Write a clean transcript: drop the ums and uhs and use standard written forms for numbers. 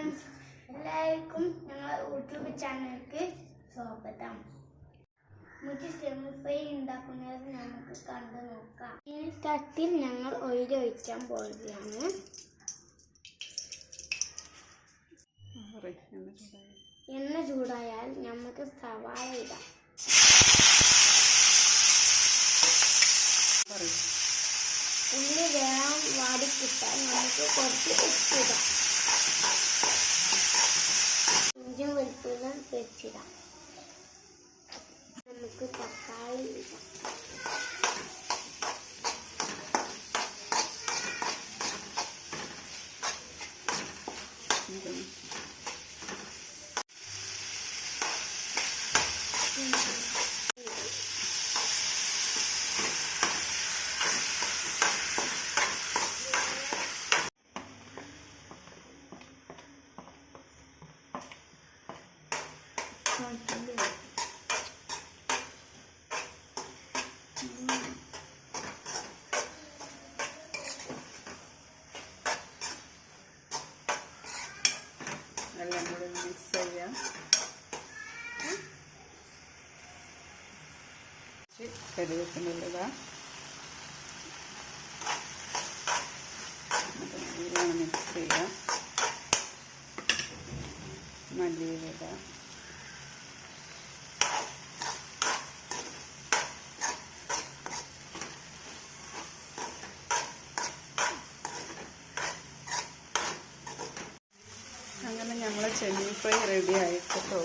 Friends, എല്ലാവർക്കും ഞങ്ങളുടെ YouTube ചാനലിലേക്ക് സ്വാഗതം. നമുക്ക് സ്റ്റെമി ഫ്രൈ ഉണ്ടാക്കുന്നത് നമുക്ക് കണ്ടു നോക്കാം. ഈ തട്ടിൽ ഞങ്ങൾ ഓയിൽ ഒഴിക്കാൻ പോവുകയാണ്. എണ്ണ ചൂടായാൽ നമുക്ക് സവാള ഇടാം. ഉള്ളി വേണം വാടിക്കിട്ടാൻ നമുക്ക് കുറച്ച് ഉപ്പിടാം. ഇഞ്ചും വെളുത്തുള്ളിയും വെച്ചിടാം. നമുക്ക് തക്കാളി ഇടാം. എല്ലാം കൂടി മിക്സ് ചെയ്യാം. കറിവേപ്പിനുള്ളതാ നല്ലോണം മിക്സ് ചെയ്യാം. മല്ലിയില അങ്ങനെ നമ്മളെ ചെമ്മീൻ ഫ്രൈ റെഡി ആയിട്ടോ.